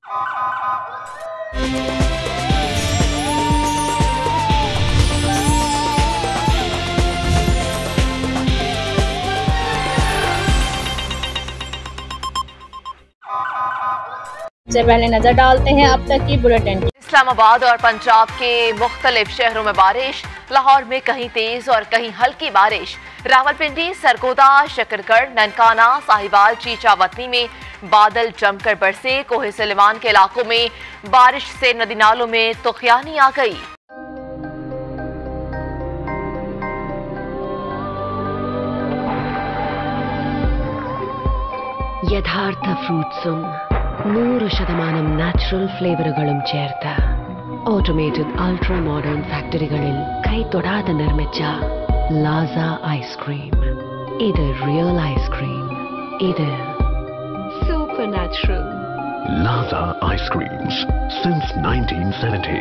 से पहले नजर डालते हैं अब तक की बुलेटिन। इस्लाम आबाद और पंजाब के मुख्तलिफ शहरों में बारिश, लाहौर में कहीं तेज और कहीं हल्की बारिश, रावलपिंडी, सरगोदा, शकरगढ़, ननकाना, साहिवाल, चीचावतनी में बादल जमकर बरसे। कोहे सलेमान के इलाकों में बारिश से नदी नालों में तुगयानी आ गई। യഥാർത്ഥ ഫ്രൂട്ട്സും 100% നാച്ചുറൽ ഫ്ലേവറുകളും ചേർത്ത് ഓട്ടോമേറ്റഡ് അൾട്രാ മോഡേൺ ഫാക്ടറികളിൽ കൈതൊടാതെ നിർമ്മിച്ച ലാസ ഐസ്ക്രീം. ഇത് റിയൽ ഐസ്ക്രീം. ഇത് super natural. Laza Ice Creams since 1970.